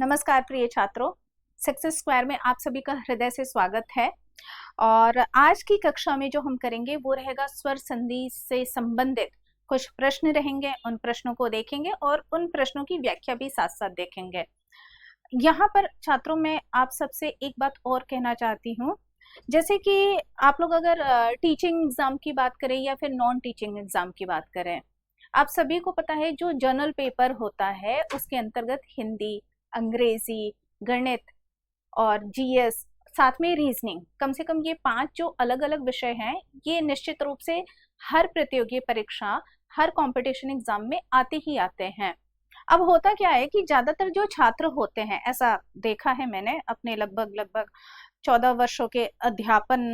नमस्कार प्रिय छात्रों, सक्सेस स्क्वायर में आप सभी का हृदय से स्वागत है। और आज की कक्षा में जो हम करेंगे वो रहेगा स्वर संधि से संबंधित कुछ प्रश्न रहेंगे। उन प्रश्नों को देखेंगे और उन प्रश्नों की व्याख्या भी साथ साथ देखेंगे। यहाँ पर छात्रों मैं आप सबसे एक बात और कहना चाहती हूँ, जैसे कि आप लोग अगर टीचिंग एग्जाम की बात करें या फिर नॉन टीचिंग एग्जाम की बात करें, आप सभी को पता है जो जर्नल पेपर होता है उसके अंतर्गत हिंदी, अंग्रेजी, गणित और जीएस, साथ में रीजनिंग, कम से कम ये 5 जो अलग अलग विषय हैं, ये निश्चित रूप से हर प्रतियोगी परीक्षा, हर कंपटीशन एग्जाम में आते ही आते हैं। अब होता क्या है कि ज्यादातर जो छात्र होते हैं, ऐसा देखा है मैंने अपने लगभग 14 वर्षों के अध्यापन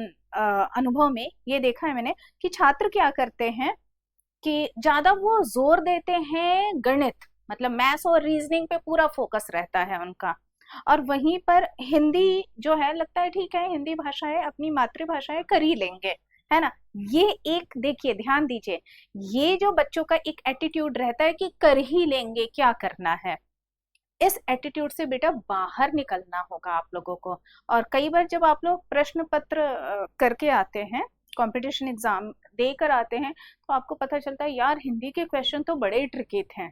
अनुभव में, ये देखा है मैंने कि छात्र क्या करते हैं कि ज्यादा वो जोर देते हैं गणित, मतलब मैथ्स और रीजनिंग पे पूरा फोकस रहता है उनका, और वहीं पर हिंदी जो है लगता है ठीक है, हिंदी भाषा है, अपनी मातृभाषा है, कर ही लेंगे, है ना। ये एक देखिए, ध्यान दीजिए, ये जो बच्चों का एक एटीट्यूड रहता है कि कर ही लेंगे, क्या करना है, इस एटीट्यूड से बेटा बाहर निकलना होगा आप लोगों को। और कई बार जब आप लोग प्रश्न पत्र करके आते हैं, कंपटीशन एग्जाम देकर आते हैं, तो आपको पता चलता है यार हिंदी के क्वेश्चन तो बड़े ट्रिकी थे,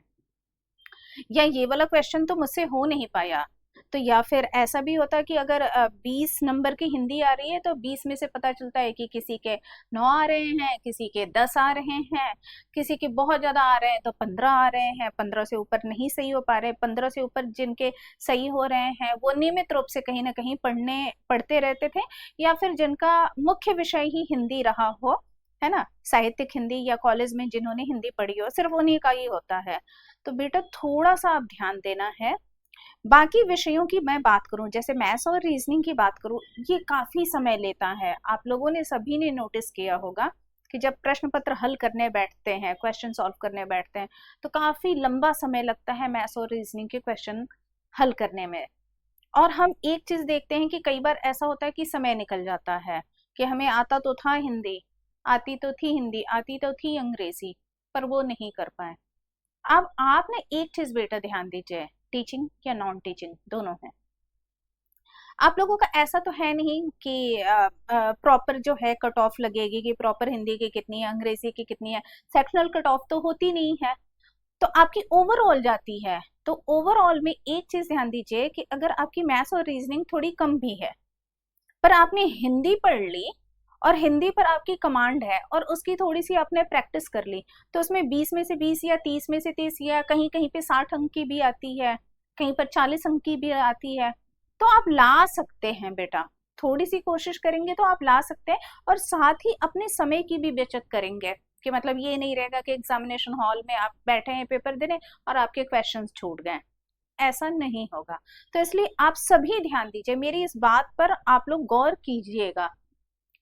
या ये वाला क्वेश्चन तो मुझसे हो नहीं पाया। तो या फिर ऐसा भी होता है कि अगर 20 नंबर की हिंदी आ रही है तो 20 में से पता चलता है कि किसी के 9 आ रहे हैं, किसी के 10 आ रहे हैं, किसी के बहुत ज्यादा आ रहे हैं तो 15 आ रहे हैं, 15 से ऊपर नहीं सही हो पा रहे, 15 से ऊपर जिनके सही हो रहे हैं वो नियमित रूप से कहीं ना कहीं पढ़ते रहते थे, या फिर जिनका मुख्य विषय ही हिंदी रहा हो, है ना, साहित्यिक हिंदी, या कॉलेज में जिन्होंने हिंदी पढ़ी हो, सिर्फ उन्हीं का ही होता है। तो बेटा थोड़ा सा आप ध्यान देना है। बाकी विषयों की मैं बात करूं, जैसे मैथ्स और रीजनिंग की बात करूं, ये काफी समय लेता है। आप लोगों ने सभी ने नोटिस किया होगा कि जब प्रश्न पत्र हल करने बैठते हैं, क्वेश्चन सॉल्व करने बैठते हैं, तो काफी लंबा समय लगता है मैथ्स और रीजनिंग के क्वेश्चन हल करने में। और हम एक चीज देखते हैं कि कई बार ऐसा होता है कि समय निकल जाता है कि हमें आता तो था हिंदी, आती तो थी हिंदी, आती तो थी अंग्रेजी, पर वो नहीं कर पाए। अब आपने एक चीज बेटा ध्यान दीजिए, टीचिंग या नॉन टीचिंग दोनों है, आप लोगों का ऐसा तो है नहीं कि प्रॉपर जो है कट ऑफ लगेगी कि प्रॉपर हिंदी की कितनी है, अंग्रेजी की कितनी है, सेक्शनल कट ऑफ तो होती नहीं है, तो आपकी ओवरऑल जाती है। तो ओवरऑल में एक चीज ध्यान दीजिए कि अगर आपकी मैथ्स और रीजनिंग थोड़ी कम भी है, पर आपने हिंदी पढ़ ली और हिंदी पर आपकी कमांड है और उसकी थोड़ी सी आपने प्रैक्टिस कर ली, तो उसमें 20 में से 20 या 30 में से 30 या कहीं कहीं पे 60 अंक की भी आती है, कहीं पर 40 अंक की भी आती है, तो आप ला सकते हैं बेटा। थोड़ी सी कोशिश करेंगे तो आप ला सकते हैं, और साथ ही अपने समय की भी बचत करेंगे, कि मतलब ये नहीं रहेगा कि एग्जामिनेशन हॉल में आप बैठे हैं पेपर देने और आपके क्वेश्चंस छूट गए, ऐसा नहीं होगा। तो इसलिए आप सभी ध्यान दीजिए, मेरी इस बात पर आप लोग गौर कीजिएगा।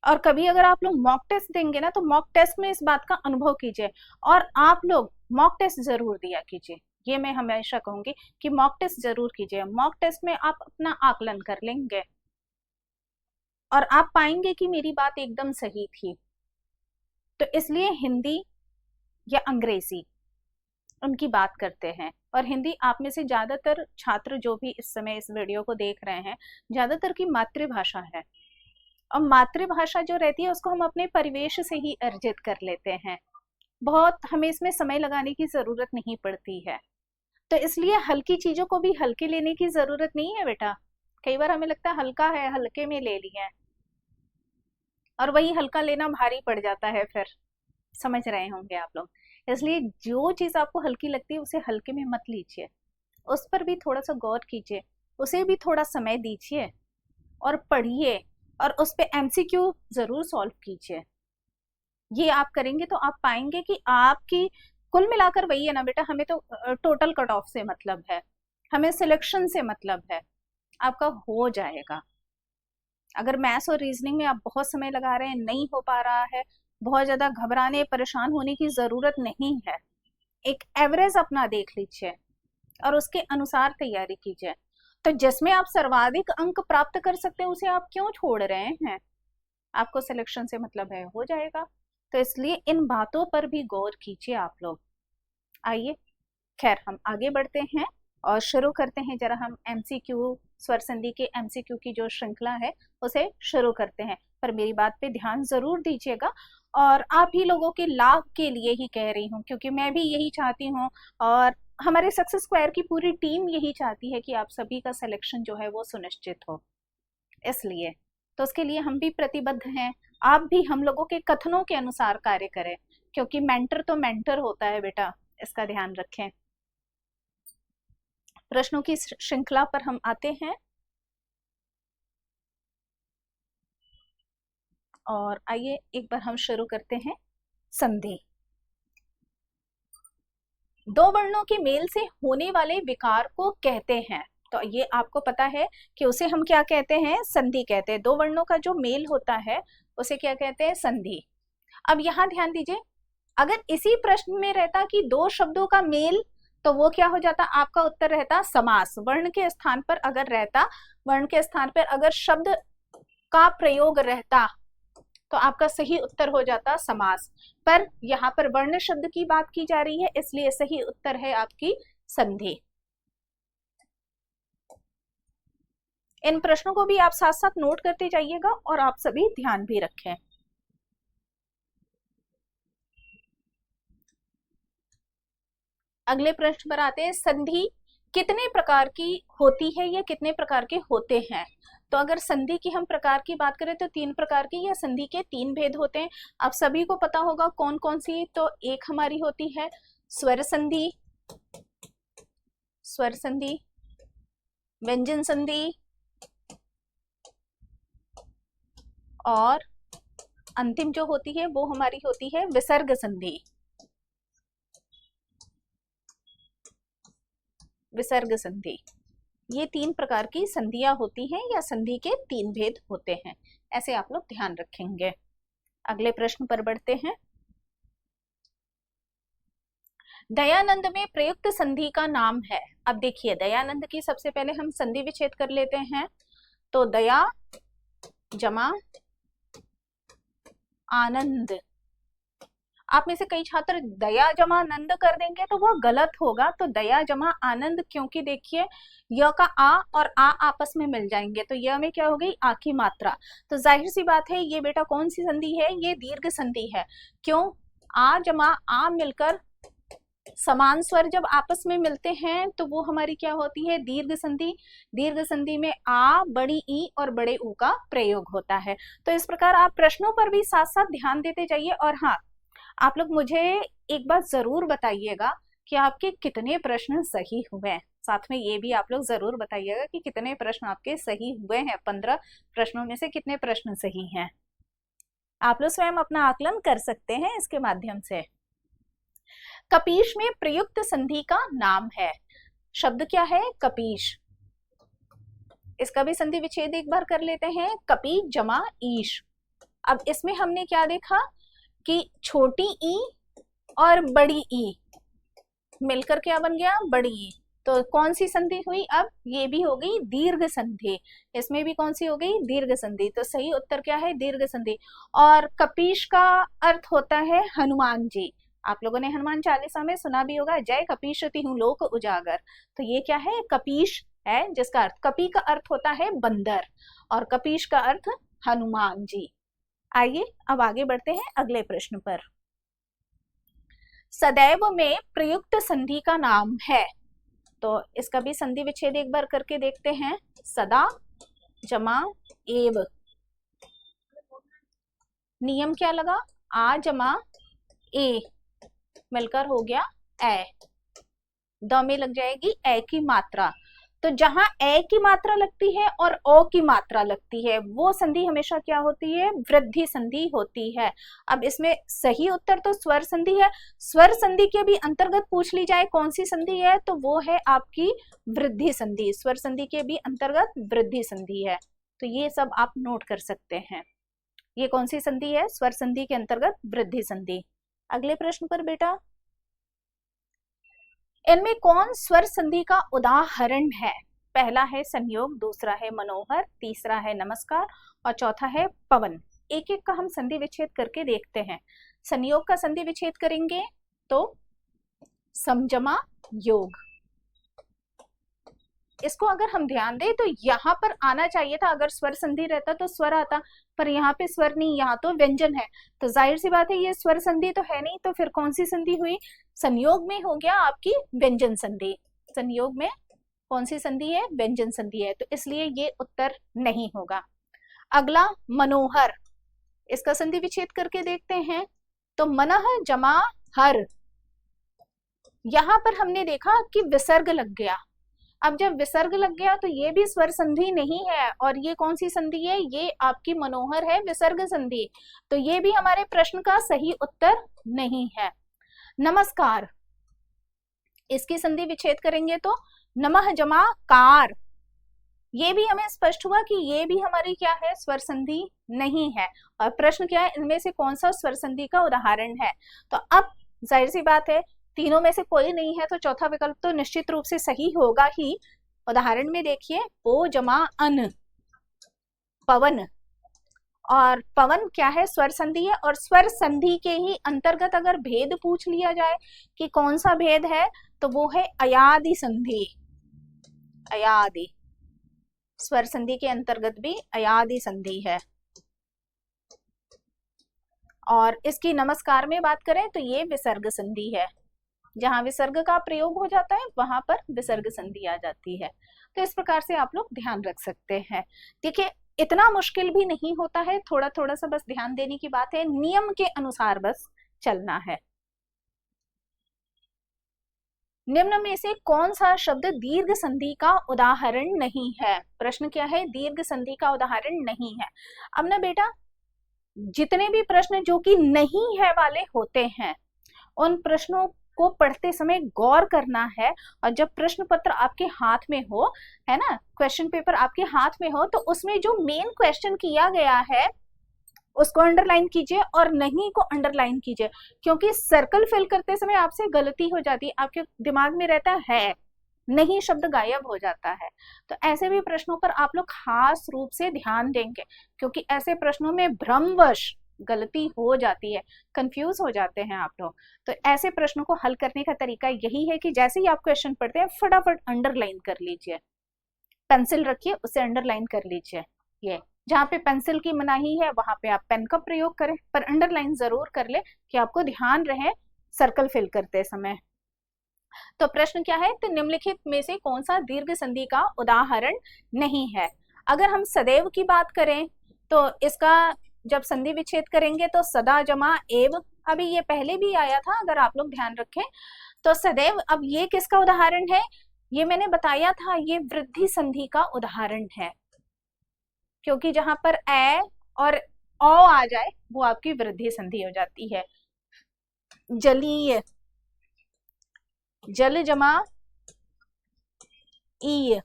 और कभी अगर आप लोग मॉक टेस्ट देंगे ना, तो मॉक टेस्ट में इस बात का अनुभव कीजिए, और आप लोग मॉक टेस्ट जरूर दिया कीजिए। ये मैं हमेशा कहूंगी कि मॉक टेस्ट जरूर कीजिए, मॉक टेस्ट में आप अपना आकलन कर लेंगे और आप पाएंगे कि मेरी बात एकदम सही थी। तो इसलिए हिंदी या अंग्रेजी उनकी बात करते हैं, और हिंदी आप में से ज्यादातर छात्र जो भी इस समय इस वीडियो को देख रहे हैं, ज्यादातर की मातृभाषा है, और मातृभाषा जो रहती है उसको हम अपने परिवेश से ही अर्जित कर लेते हैं, बहुत हमें इसमें समय लगाने की जरूरत नहीं पड़ती है। तो इसलिए हल्की चीजों को भी हल्के लेने की जरूरत नहीं है बेटा। कई बार हमें लगता है हल्का है, हल्के में ले लिया है, और वही हल्का लेना भारी पड़ जाता है फिर, समझ रहे होंगे आप लोग। इसलिए जो चीज आपको हल्की लगती है उसे हल्के में मत लीजिए, उस पर भी थोड़ा सा गौर कीजिए, उसे भी थोड़ा समय दीजिए और पढ़िए, और उस पे एमसीक्यू जरूर सॉल्व कीजिए। ये आप करेंगे तो आप पाएंगे कि आपकी कुल मिलाकर वही है ना बेटा, हमें तो टोटल कट ऑफ से मतलब है, हमें सिलेक्शन से मतलब है, आपका हो जाएगा। अगर मैथ्स और रीजनिंग में आप बहुत समय लगा रहे हैं, नहीं हो पा रहा है, बहुत ज्यादा घबराने परेशान होने की जरूरत नहीं है। एक एवरेज अपना देख लीजिए और उसके अनुसार तैयारी कीजिए। तो जिसमें आप सर्वाधिक अंक प्राप्त कर सकते हैं उसे आप क्यों छोड़ रहे हैं, आपको सिलेक्शन से मतलब है, हो जाएगा। तो इसलिए इन बातों पर भी गौर कीजिए आप लोग। आइए, खैर हम आगे बढ़ते हैं। और शुरू करते हैं जरा हम एमसीक्यू, स्वर संधि के एमसीक्यू की जो श्रृंखला है उसे शुरू करते हैं। पर मेरी बात पे ध्यान जरूर दीजिएगा, और आप ही लोगों के लाभ के लिए ही कह रही हूँ, क्योंकि मैं भी यही चाहती हूँ और हमारे सक्सेस स्क्वायर की पूरी टीम यही चाहती है कि आप सभी का सिलेक्शन जो है वो सुनिश्चित हो। इसलिए तो उसके लिए हम भी प्रतिबद्ध हैं। आप भी हम लोगों के कथनों के अनुसार कार्य करें, क्योंकि मेंटर तो मेंटर होता है बेटा, इसका ध्यान रखें। प्रश्नों की श्रृंखला पर हम आते हैं और आइए एक बार हम शुरू करते हैं। संधि। दो वर्णों के मेल से होने वाले विकार को कहते हैं, तो ये आपको पता है कि उसे हम क्या कहते हैं, संधि कहते हैं। दो वर्णों का जो मेल होता है उसे क्या कहते हैं, संधि। अब यहाँ ध्यान दीजिए, अगर इसी प्रश्न में रहता कि दो शब्दों का मेल, तो वो क्या हो जाता, आपका उत्तर रहता समास। वर्ण के स्थान पर अगर रहता, वर्ण के स्थान पर अगर शब्द का प्रयोग रहता तो आपका सही उत्तर हो जाता समास। पर यहाँ पर वर्ण शब्द की बात की जा रही है, इसलिए सही उत्तर है आपकी संधि। इन प्रश्नों को भी आप साथ साथ नोट करते जाइएगा और आप सभी ध्यान भी रखें। अगले प्रश्न पर आते हैं। संधि कितने प्रकार की होती है या कितने प्रकार के होते हैं? तो अगर संधि की हम प्रकार की बात करें तो 3 प्रकार की, या संधि के 3 भेद होते हैं। आप सभी को पता होगा कौन कौन सी। तो एक हमारी होती है स्वर संधि, स्वर संधि, व्यंजन संधि और अंतिम जो होती है वो हमारी होती है विसर्ग संधि। विसर्ग संधि, ये 3 प्रकार की संधियां होती हैं या संधि के 3 भेद होते हैं, ऐसे आप लोग ध्यान रखेंगे। अगले प्रश्न पर बढ़ते हैं। दयानंद में प्रयुक्त संधि का नाम है। अब देखिए, दयानंद की सबसे पहले हम संधि विच्छेद कर लेते हैं। तो दया जमा आनंद। आप में से कई छात्र दया जमा नंद कर देंगे तो वह गलत होगा। तो दया जमा आनंद, क्योंकि देखिए य का आ और आ आपस में मिल जाएंगे, तो य में क्या हो गई, आ की मात्रा। तो जाहिर सी बात है ये बेटा कौन सी संधि है, ये दीर्घ संधि है। क्यों, आ जमा आ मिलकर समान स्वर जब आपस में मिलते हैं तो वो हमारी क्या होती है, दीर्घ संधि। दीर्घ संधि में आ, बड़ी ई और बड़े ऊ का प्रयोग होता है। तो इस प्रकार आप प्रश्नों पर भी साथ साथ ध्यान देते जाइए। और हाँ, आप लोग मुझे एक बात जरूर बताइएगा कि आपके कितने प्रश्न सही हुए। साथ में ये भी आप लोग जरूर बताइएगा कि कितने प्रश्न आपके सही हुए हैं। 15 प्रश्नों में से कितने प्रश्न सही हैं। आप लोग स्वयं अपना आकलन कर सकते हैं इसके माध्यम से। कपीश में प्रयुक्त संधि का नाम है। शब्द क्या है, कपीश। इसका भी संधि विच्छेद एक बार कर लेते हैं। कपी जमा ईश। अब इसमें हमने क्या देखा कि छोटी ई और बड़ी ई मिलकर क्या बन गया, बड़ी ई। तो कौन सी संधि हुई, अब ये भी हो गई दीर्घ संधि। इसमें भी कौन सी हो गई, दीर्घ संधि। तो सही उत्तर क्या है, दीर्घ संधि। और कपीश का अर्थ होता है हनुमान जी। आप लोगों ने हनुमान चालीसा में सुना भी होगा, जय कपीशति हूँ लोक उजागर। तो ये क्या है, कपीश है, जिसका अर्थ, कपी का अर्थ होता है बंदर और कपीश का अर्थ हनुमान जी। आइए अब आगे बढ़ते हैं अगले प्रश्न पर। सदैव में प्रयुक्त संधि का नाम है। तो इसका भी संधि विच्छेद एक बार करके देखते हैं। सदा जमा एव। नियम क्या लगा, आ जमा ए मिलकर हो गया ए। द में लग जाएगी ए की मात्रा। तो जहां ए की मात्रा लगती है और ओ की मात्रा लगती है वो संधि हमेशा क्या होती है, वृद्धि संधि होती है। अब इसमें सही उत्तर तो स्वर संधि है। स्वर संधि के भी अंतर्गत पूछ ली जाए कौन सी संधि है, तो वो है आपकी वृद्धि संधि। स्वर संधि के भी अंतर्गत वृद्धि संधि है। तो ये सब आप नोट कर सकते हैं। ये कौन सी संधि है, स्वर संधि के अंतर्गत वृद्धि संधि। अगले प्रश्न पर बेटा, इनमें कौन स्वर संधि का उदाहरण है? पहला है संयोग, दूसरा है मनोहर, तीसरा है नमस्कार और चौथा है पवन। एक एक का हम संधि विच्छेद करके देखते हैं। संयोग का संधि विच्छेद करेंगे तो समजमा योग, इसको अगर हम ध्यान दें तो यहाँ पर आना चाहिए था, अगर स्वर संधि रहता तो स्वर आता, पर यहाँ पे स्वर नहीं, यहाँ तो व्यंजन है, तो जाहिर सी बात है ये स्वर संधि तो है नहीं, तो फिर कौन सी संधि हुई? संयोग में हो गया आपकी व्यंजन संधि। संयोग में कौन सी संधि है? व्यंजन संधि है, तो इसलिए ये उत्तर नहीं होगा। अगला मनोहर, इसका संधि विच्छेद करके देखते हैं। तो मनः जमा हर, यहां पर हमने देखा कि विसर्ग लग गया। अब जब विसर्ग लग गया तो ये भी स्वर संधि नहीं है, और ये कौन सी संधि है? ये आपकी मनोहर है, विसर्ग संधि, तो ये भी हमारे प्रश्न का सही उत्तर नहीं है। नमस्कार, इसकी संधि विच्छेद करेंगे तो नमः जमा कार, ये भी हमें स्पष्ट हुआ कि ये भी हमारी क्या है? स्वर संधि नहीं है। और प्रश्न क्या है? इनमें से कौन सा स्वर संधि का उदाहरण है? तो अब जाहिर सी बात है तीनों में से कोई नहीं है, तो चौथा विकल्प तो निश्चित रूप से सही होगा ही। उदाहरण में देखिए, ओ जमा अन, पवन, और पवन क्या है? स्वर संधि है, और स्वर संधि के ही अंतर्गत अगर भेद पूछ लिया जाए कि कौन सा भेद है, तो वो है अयादि संधि। अयादि, स्वर संधि के अंतर्गत भी अयादि संधि है। और इसकी नमस्कार में बात करें तो ये विसर्ग संधि है, जहां विसर्ग का प्रयोग हो जाता है वहां पर विसर्ग संधि आ जाती है। तो इस प्रकार से आप लोग ध्यान रख सकते हैं। देखिए, इतना मुश्किल भी नहीं होता है, थोड़ा थोड़ा सा बस ध्यान देने की बात है, नियम के अनुसार बस चलना है। निम्न में से कौन सा शब्द दीर्घ संधि का उदाहरण नहीं है? प्रश्न क्या है? दीर्घ संधि का उदाहरण नहीं है। अब ना बेटा, जितने भी प्रश्न जो कि नहीं है वाले होते हैं, उन प्रश्नों को पढ़ते समय गौर करना है, और जब प्रश्न पत्र आपके हाथ में हो, है ना, क्वेश्चन पेपर आपके हाथ में हो, तो उसमें जो मेन क्वेश्चन किया गया है उसको अंडरलाइन कीजिए और नहीं को अंडरलाइन कीजिए, क्योंकि सर्कल फिल करते समय आपसे गलती हो जाती है, आपके दिमाग में रहता है नहीं शब्द गायब हो जाता है। तो ऐसे भी प्रश्नों पर आप लोग खास रूप से ध्यान देंगे, क्योंकि ऐसे प्रश्नों में भ्रमवश गलती हो जाती है, कंफ्यूज हो जाते हैं आप लोग। तो ऐसे प्रश्नों को हल करने का तरीका यही है कि जैसे ही आप क्वेश्चन पढ़ते हैं फटाफट अंडरलाइन कर लीजिए, पेंसिल रखिए उसे अंडरलाइन कर लीजिए। ये जहाँ पे पेंसिल की मनाही है वहां पे आप पेन का प्रयोग करें, पर अंडरलाइन जरूर कर ले कि आपको ध्यान रहे सर्कल फिल करते समय। तो प्रश्न क्या है? तो निम्नलिखित में से कौन सा दीर्घ संधि का उदाहरण नहीं है? अगर हम सदैव की बात करें तो इसका जब संधि विच्छेद करेंगे तो सदा जमा एव, अभी ये पहले भी आया था अगर आप लोग ध्यान रखें। तो सदैव, अब ये किसका उदाहरण है? ये मैंने बताया था, ये वृद्धि संधि का उदाहरण है, क्योंकि जहां पर ए और ओ आ जाए वो आपकी वृद्धि संधि हो जाती है। जलीय, जल जमा ई,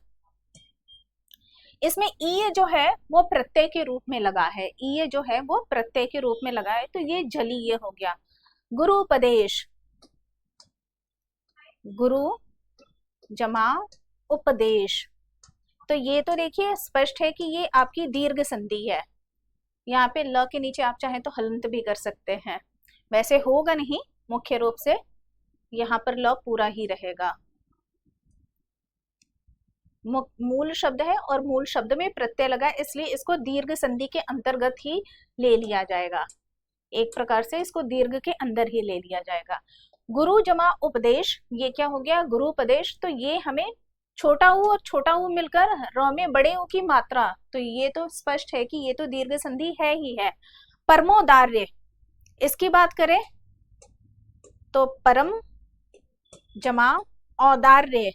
इसमें ई जो है वो प्रत्यय के रूप में लगा है, ई जो है वो प्रत्यय के रूप में लगा है, तो ये जलीय हो गया। गुरुपदेश, गुरु जमा उपदेश, तो ये तो देखिए स्पष्ट है कि ये आपकी दीर्घ संधि है। यहाँ पे ल के नीचे आप चाहें तो हलंत भी कर सकते हैं, वैसे होगा नहीं, मुख्य रूप से यहाँ पर ल पूरा ही रहेगा। मूल शब्द है और मूल शब्द में प्रत्यय लगा, इसलिए इसको दीर्घ संधि के अंतर्गत ही ले लिया जाएगा, एक प्रकार से इसको दीर्घ के अंदर ही ले लिया जाएगा। गुरु जमा उपदेश, ये क्या हो गया? गुरुपदेश, तो ये हमें छोटा ऊ और छोटा ऊ मिलकर र में बड़े ऊ की मात्रा, तो ये तो स्पष्ट है कि ये तो दीर्घ संधि है ही है। परमोदार्य, इसकी बात करें तो परम जमा औदार्य,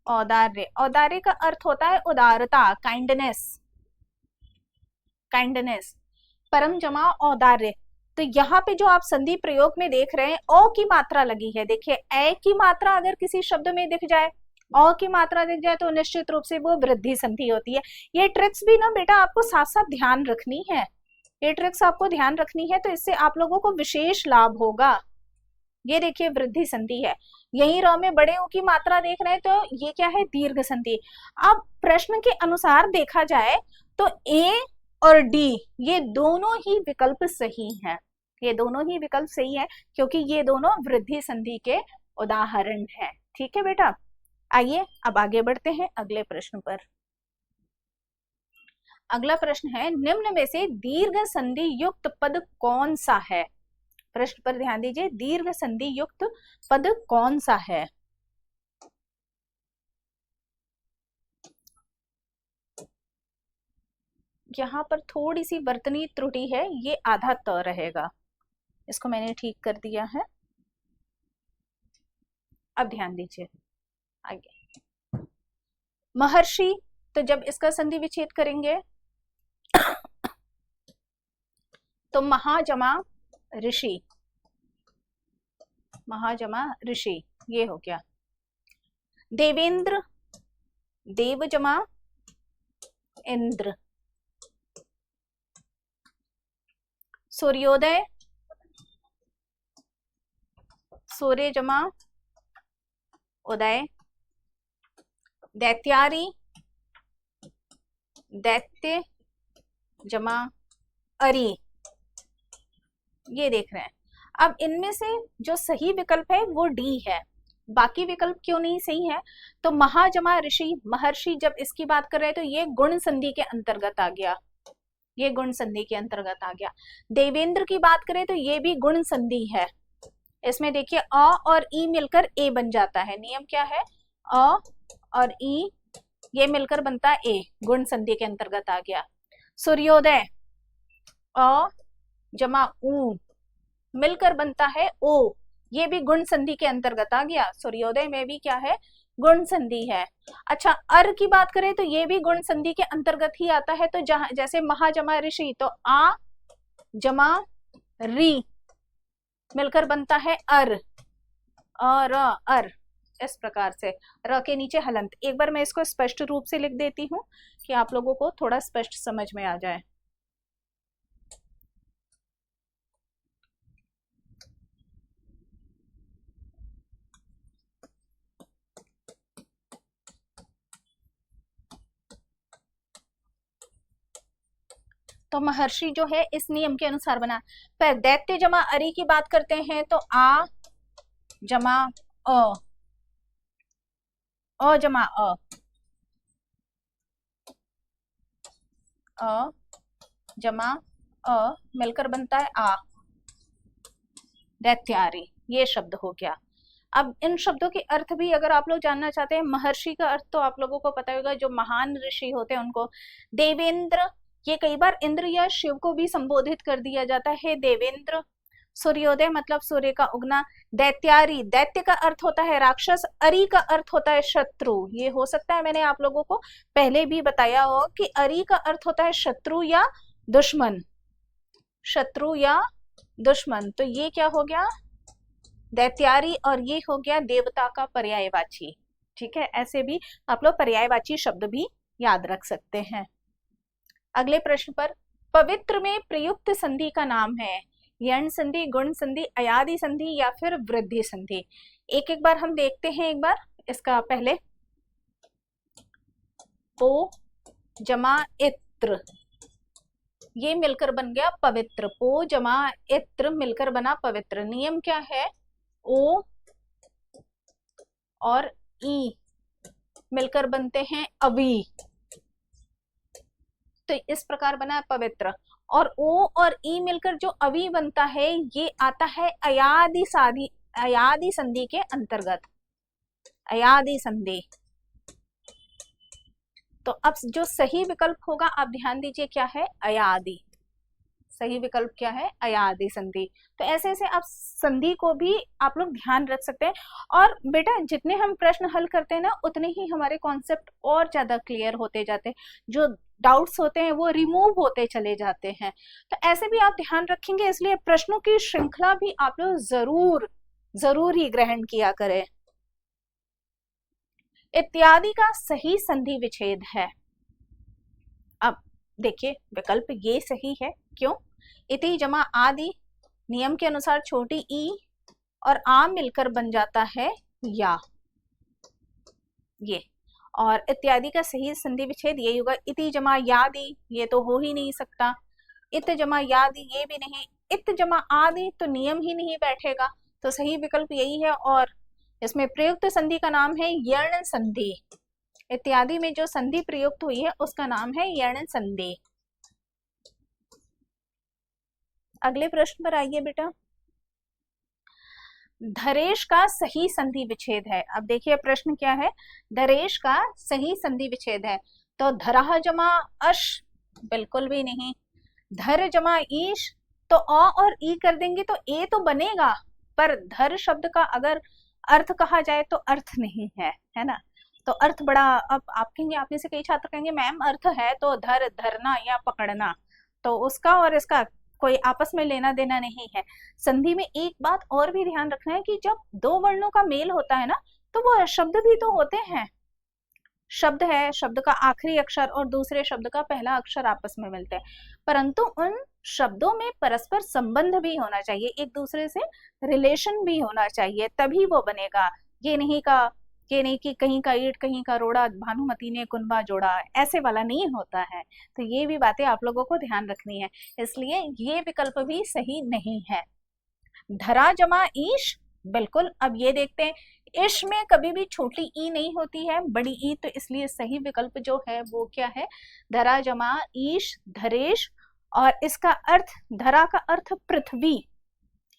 औदार्य, औदार्य का अर्थ होता है उदारता, काइंडनेस, काइंडनेस, परम जमा औदार्य। तो यहाँ पे जो आप संधि प्रयोग में देख रहे हैं ओ की मात्रा लगी है, देखिए ए की मात्रा अगर किसी शब्द में दिख जाए, ओ की मात्रा दिख जाए, तो निश्चित रूप से वो वृद्धि संधि होती है। ये ट्रिक्स भी ना बेटा आपको साथ साथ ध्यान रखनी है, ये ट्रिक्स आपको ध्यान रखनी है, तो इससे आप लोगों को विशेष लाभ होगा। ये देखिए वृद्धि संधि है, यही र में बड़े ऊ की मात्रा देख रहे हैं, तो ये क्या है? दीर्घ संधि। अब प्रश्न के अनुसार देखा जाए तो ए और डी ये दोनों ही विकल्प सही हैं, ये दोनों ही विकल्प सही है, क्योंकि ये दोनों वृद्धि संधि के उदाहरण हैं। ठीक है बेटा, आइए अब आगे बढ़ते हैं अगले प्रश्न पर। अगला प्रश्न है, निम्न में से दीर्घ संधि युक्त पद कौन सा है? प्रश्न पर ध्यान दीजिए, दीर्घ संधि युक्त पद कौन सा है? यहाँ पर थोड़ी सी वर्तनी त्रुटि है, ये आधा त रहेगा, इसको मैंने ठीक कर दिया है। अब ध्यान दीजिए आगे, महर्षि, तो जब इसका संधि विच्छेद करेंगे तो महाजमा ऋषि, महाजमा ऋषि, ये हो गया। देवेंद्र, देव जमा इंद्र। सूर्योदय, सूर्य जमा उदय। दैत्यारी, दैत्य जमा अरि। ये देख रहे हैं। अब इनमें से जो सही विकल्प है वो डी है, बाकी विकल्प क्यों नहीं सही है? तो महाजमा ऋषि, महर्षि, जब इसकी बात कर रहे हैं तो ये गुण संधि के अंतर्गत आ गया, ये गुण संधि के अंतर्गत आ गया। देवेंद्र की बात करें तो ये भी गुण संधि है, इसमें देखिए अ और ई मिलकर ए बन जाता है। नियम क्या है? अ और ई ये मिलकर बनता है ए, गुण संधि के अंतर्गत आ गया। सूर्योदय, अ जमा ऊ मिलकर बनता है ओ, ये भी गुण संधि के अंतर्गत आ गया। सूर्योदय में भी क्या है? गुण संधि है। अच्छा, अर की बात करें तो ये भी गुण संधि के अंतर्गत ही आता है। तो जहां जैसे महाजमा ऋषि, तो आ जमा री मिलकर बनता है अर, और अर, इस प्रकार से र के नीचे हलंत। एक बार मैं इसको स्पष्ट रूप से लिख देती हूँ कि आप लोगों को थोड़ा स्पष्ट समझ में आ जाए। तो महर्षि जो है इस नियम के अनुसार बना। पर दैत्य जमा अरि की बात करते हैं तो आ जमा अ, अ जमा अ जमा अ मिलकर बनता है आ, दैत्यारी, ये शब्द हो गया। अब इन शब्दों के अर्थ भी अगर आप लोग जानना चाहते हैं, महर्षि का अर्थ तो आप लोगों को पता होगा, जो महान ऋषि होते हैं उनको। देवेंद्र, ये कई बार इंद्र या शिव को भी संबोधित कर दिया जाता है, देवेंद्र। सूर्योदय मतलब सूर्य का उगना। दैत्यारी, दैत्य का अर्थ होता है राक्षस, अरि का अर्थ होता है शत्रु। ये हो सकता है मैंने आप लोगों को पहले भी बताया हो कि अरि का अर्थ होता है शत्रु या दुश्मन, शत्रु या दुश्मन। तो ये क्या हो गया? दैत्यारी, और ये हो गया देवता का पर्यायवाची। ठीक है, ऐसे भी आप लोग पर्यायवाची शब्द भी याद रख सकते हैं। अगले प्रश्न पर, पवित्र में प्रयुक्त संधि का नाम है यण संधि, गुण संधि, अयादि संधि या फिर वृद्धि संधि। एक एक बार हम देखते हैं। एक बार इसका पहले, पो जमा इत्र, ये मिलकर बन गया पवित्र। पो जमा इत्र मिलकर बना पवित्र। नियम क्या है? ओ और ई मिलकर बनते हैं अवी, तो इस प्रकार बना है पवित्र। और ओ और ई मिलकर जो अवी बनता है ये आता है अयादि साधि, अयादि संधि के अंतर्गत, अयादि संधि। तो अब जो सही विकल्प होगा आप ध्यान दीजिए, क्या है? अयादि। सही विकल्प क्या है? अयादि संधि। तो ऐसे ऐसे आप संधि को भी आप लोग ध्यान रख सकते हैं। और बेटा जितने हम प्रश्न हल करते हैं ना, उतने ही हमारे कॉन्सेप्ट और ज्यादा क्लियर होते जाते हैं, जो डाउट्स होते हैं वो रिमूव होते चले जाते हैं। तो ऐसे भी आप ध्यान रखेंगे, इसलिए प्रश्नों की श्रृंखला भी आप लोग जरूर जरूर ही ग्रहण किया करें। इत्यादि का सही संधि विच्छेद है। अब देखिए विकल्प ये सही है, क्यों? इति जमा आदि, नियम के अनुसार छोटी ई और आ मिलकर बन जाता है या, ये। और इत्यादि का सही संधि विच्छेद यही होगा। इति जमा यादि, ये तो हो ही नहीं सकता। इत जमा यादि, ये भी नहीं। इत जमा आदि तो नियम ही नहीं बैठेगा, तो सही विकल्प यही है। और इसमें प्रयुक्त संधि का नाम है यर्ण संधि। इत्यादि में जो संधि प्रयुक्त हुई है उसका नाम है यर्ण संधि। अगले प्रश्न पर आइए बेटा। धरेश का सही संधि विच्छेद है। अब देखिए प्रश्न क्या है, धरेश का सही संधि विच्छेद है। तो धरा जमा अश, बिल्कुल भी नहीं। धर जमा ईश, तो अ और ई कर देंगे तो ए तो बनेगा, पर धर शब्द का अगर अर्थ कहा जाए तो अर्थ नहीं है ना। तो अर्थ बड़ा, अब आप कहेंगे, आप में से कई छात्र कहेंगे मैम अर्थ है तो धर, धरना या पकड़ना, तो उसका और इसका कोई आपस में लेना देना नहीं है। संधि में एक बात और भी ध्यान रखना है कि जब दो वर्णों का मेल होता है ना, तो वो शब्द भी तो होते हैं। शब्द है, शब्द का आखिरी अक्षर और दूसरे शब्द का पहला अक्षर आपस में मिलते हैं, परंतु उन शब्दों में परस्पर संबंध भी होना चाहिए, एक दूसरे से रिलेशन भी होना चाहिए, तभी वो बनेगा। ये नहीं कि कहीं का ईंट कहीं का रोड़ा, भानुमति ने कुनबा जोड़ा, ऐसे वाला नहीं होता है। तो ये भी बातें आप लोगों को ध्यान रखनी है, इसलिए ये विकल्प भी सही नहीं है। धरा जमा ईश, बिल्कुल। अब ये देखते हैं, इश में कभी भी छोटी ई नहीं होती है, बड़ी ई, तो इसलिए सही विकल्प जो है वो क्या है, धरा जमा ईश, धरेश। और इसका अर्थ, धरा का अर्थ पृथ्वी,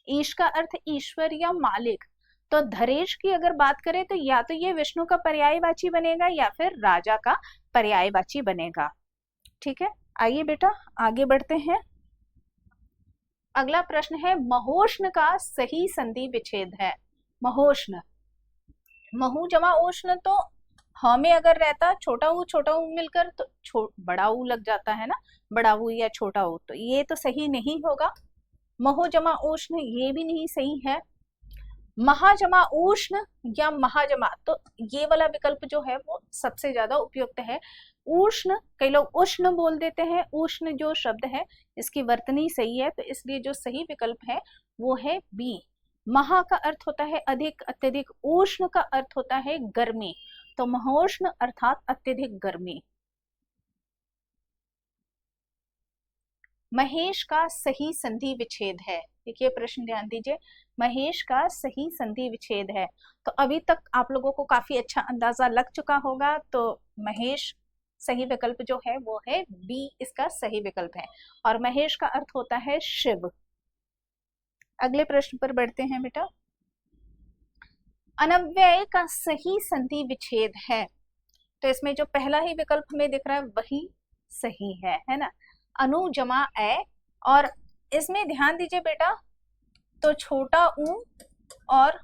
ईश का अर्थ ईश्वर या मालिक। तो धरेश की अगर बात करें तो या तो ये विष्णु का पर्यायवाची बनेगा या फिर राजा का पर्यायवाची बनेगा। ठीक है, आइए बेटा आगे बढ़ते हैं। अगला प्रश्न है, महोष्ण का सही संधि विच्छेद है। महोष्ण, महू जमा ओष्ण, तो ह में अगर रहता छोटा ऊ मिलकर तो बड़ा ऊ लग जाता है ना, बड़ा ऊ या छोटा ऊ, तो ये तो सही नहीं होगा। महो जमा ओष्ण ये भी नहीं सही है। महाजमा उष्ण या महाजमा, तो ये वाला विकल्प जो है वो सबसे ज्यादा उपयुक्त है। उष्ण, कई लोग उष्ण बोल देते हैं, उष्ण जो शब्द है इसकी वर्तनी सही है, तो इसलिए जो सही विकल्प है वो है बी। महा का अर्थ होता है अधिक, अत्यधिक। उष्ण का अर्थ होता है गर्मी, तो महोष्ण अर्थात अत्यधिक गर्मी। महेश का सही संधि विच्छेद है। देखिए प्रश्न ध्यान दीजिए, महेश का सही संधि विच्छेद है। तो अभी तक आप लोगों को काफी अच्छा अंदाजा लग चुका होगा, तो महेश सही विकल्प जो है वो है बी, इसका सही विकल्प है। और महेश का अर्थ होता है शिव। अगले प्रश्न पर बढ़ते हैं बेटा। अनव्यय का सही संधि विच्छेद है, तो इसमें जो पहला ही विकल्प हमें दिख रहा है वही सही है ना। अनु जमा ए, और इसमें ध्यान दीजिए बेटा, तो छोटा ऊ और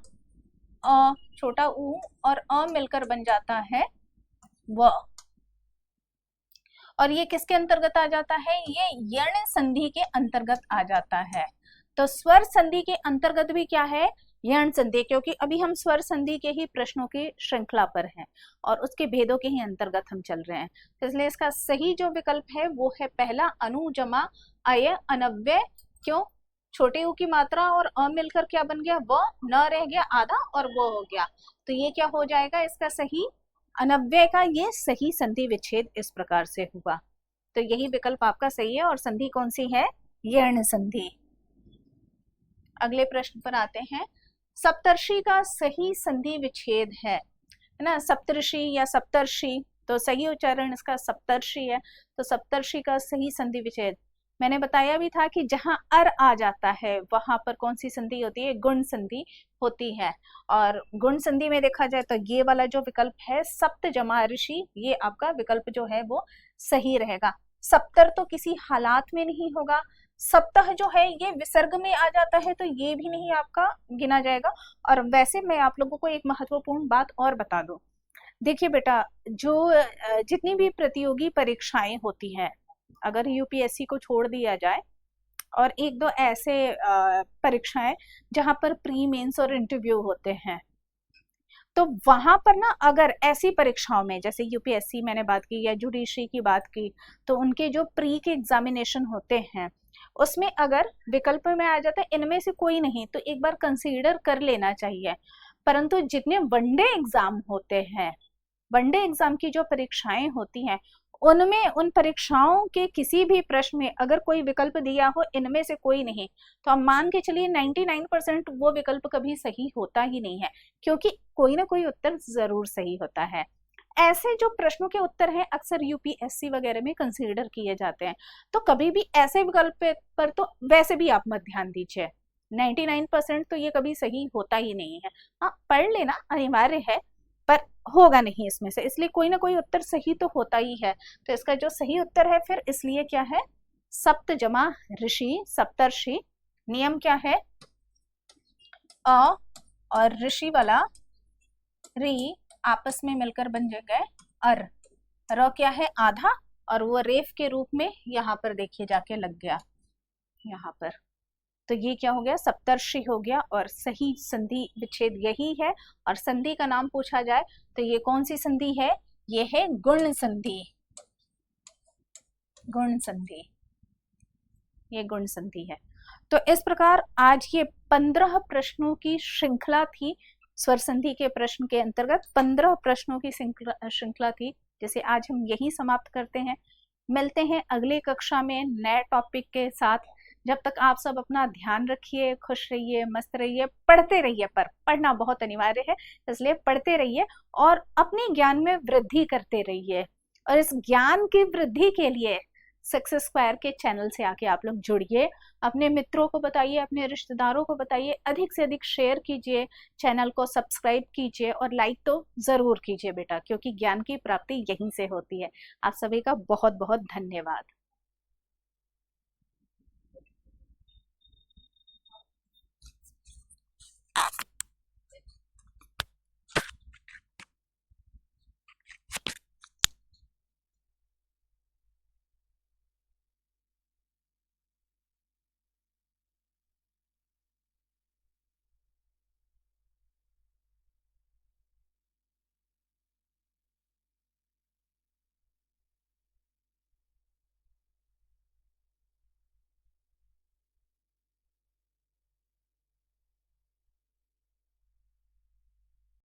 अ, छोटा ऊ और अ मिलकर बन जाता है व, और ये किसके अंतर्गत आ जाता है, ये यर्ण संधि के अंतर्गत आ जाता है। तो स्वर संधि के अंतर्गत भी क्या है, यर्ण संधि, क्योंकि अभी हम स्वर संधि के ही प्रश्नों की श्रृंखला पर हैं और उसके भेदों के ही अंतर्गत हम चल रहे हैं, तो इसलिए इसका सही जो विकल्प है वो है पहला, अनु जमा अय अनव्यय। क्यों, छोटे ऊ की मात्रा और अ मिलकर क्या बन गया, व, न रह गया आधा और वो हो गया, तो ये क्या हो जाएगा इसका सही, अनव्यय का ये सही संधि विच्छेद इस प्रकार से हुआ। तो यही विकल्प आपका सही है, और संधि कौन सी है, यर्ण संधि। अगले प्रश्न पर आते हैं। सप्तर्षि का सही संधि विच्छेद है ना, सप्तर्षि या सप्तर्षि, तो सही उच्चारण इसका सप्तर्षि है। तो सप्तर्षि का सही संधि विच्छेद, मैंने बताया भी था कि जहां अर आ जाता है वहां पर कौन सी संधि होती है, गुण संधि होती है। और गुण संधि में देखा जाए तो ये वाला जो विकल्प है सप्त जमा ऋषि, ये आपका विकल्प जो है वो सही रहेगा। सप्तर तो किसी हालात में नहीं होगा। सप्ताह जो है ये विसर्ग में आ जाता है, तो ये भी नहीं आपका गिना जाएगा। और वैसे मैं आप लोगों को एक महत्वपूर्ण बात और बता दूं, देखिए बेटा, जो जितनी भी प्रतियोगी परीक्षाएं होती हैं, अगर यूपीएससी को छोड़ दिया जाए और एक दो ऐसे परीक्षाएं जहां पर प्री मेंस और इंटरव्यू होते हैं, तो वहां पर ना अगर ऐसी परीक्षाओं में, जैसे यूपीएससी मैंने बात की या जुडिशरी की बात की, तो उनके जो प्री के एग्जामिनेशन होते हैं उसमें अगर विकल्प में आ जाता है इनमें से कोई नहीं, तो एक बार कंसीडर कर लेना चाहिए। परंतु जितने वनडे एग्जाम होते हैं, वनडे एग्जाम की जो परीक्षाएं होती हैं उनमें उन परीक्षाओं के किसी भी प्रश्न में अगर कोई विकल्प दिया हो इनमें से कोई नहीं, तो आप मान के चलिए 99% वो विकल्प कभी सही होता ही नहीं है, क्योंकि कोई ना कोई उत्तर जरूर सही होता है। ऐसे जो प्रश्नों के उत्तर हैं अक्सर यूपीएससी वगैरह में कंसीडर किए जाते हैं, तो कभी भी ऐसे विकल्प पर तो वैसे भी आप मत ध्यान दीजिए। 99% तो ये कभी सही होता ही नहीं है। हाँ, पढ़ लेना अनिवार्य है, पर होगा नहीं इसमें से, इसलिए कोई ना कोई उत्तर सही तो होता ही है। तो इसका जो सही उत्तर है फिर इसलिए क्या है, सप्त जमा ऋषि सप्तर्षि। नियम क्या है, अ और ऋषि वाला री आपस में मिलकर बन गए अर। र क्या है, आधा, और वो रेफ के रूप में यहाँ पर देखिए जाके लग गया यहाँ पर, तो ये क्या हो गया, सप्तर्षि हो गया। और सही संधि विच्छेद यही है। और संधि का नाम पूछा जाए तो ये कौन सी संधि है, ये है गुण संधि। गुण संधि, ये गुण संधि है। तो इस प्रकार आज ये 15 प्रश्नों की श्रृंखला थी। स्वर संधि के प्रश्न के अंतर्गत 15 प्रश्नों की श्रृंखला थी, जिसे आज हम यही समाप्त करते हैं। मिलते हैं अगले कक्षा में नए टॉपिक के साथ। जब तक आप सब अपना ध्यान रखिए, खुश रहिए, मस्त रहिए, पढ़ते रहिए, पर पढ़ना बहुत अनिवार्य है, इसलिए पढ़ते रहिए और अपने ज्ञान में वृद्धि करते रहिए। और इस ज्ञान की वृद्धि के लिए सक्सेस स्क्वायर के चैनल से आके आप लोग जुड़िए, अपने मित्रों को बताइए, अपने रिश्तेदारों को बताइए, अधिक से अधिक शेयर कीजिए, चैनल को सब्सक्राइब कीजिए और लाइक तो जरूर कीजिए बेटा, क्योंकि ज्ञान की प्राप्ति यहीं से होती है। आप सभी का बहुत बहुत धन्यवाद।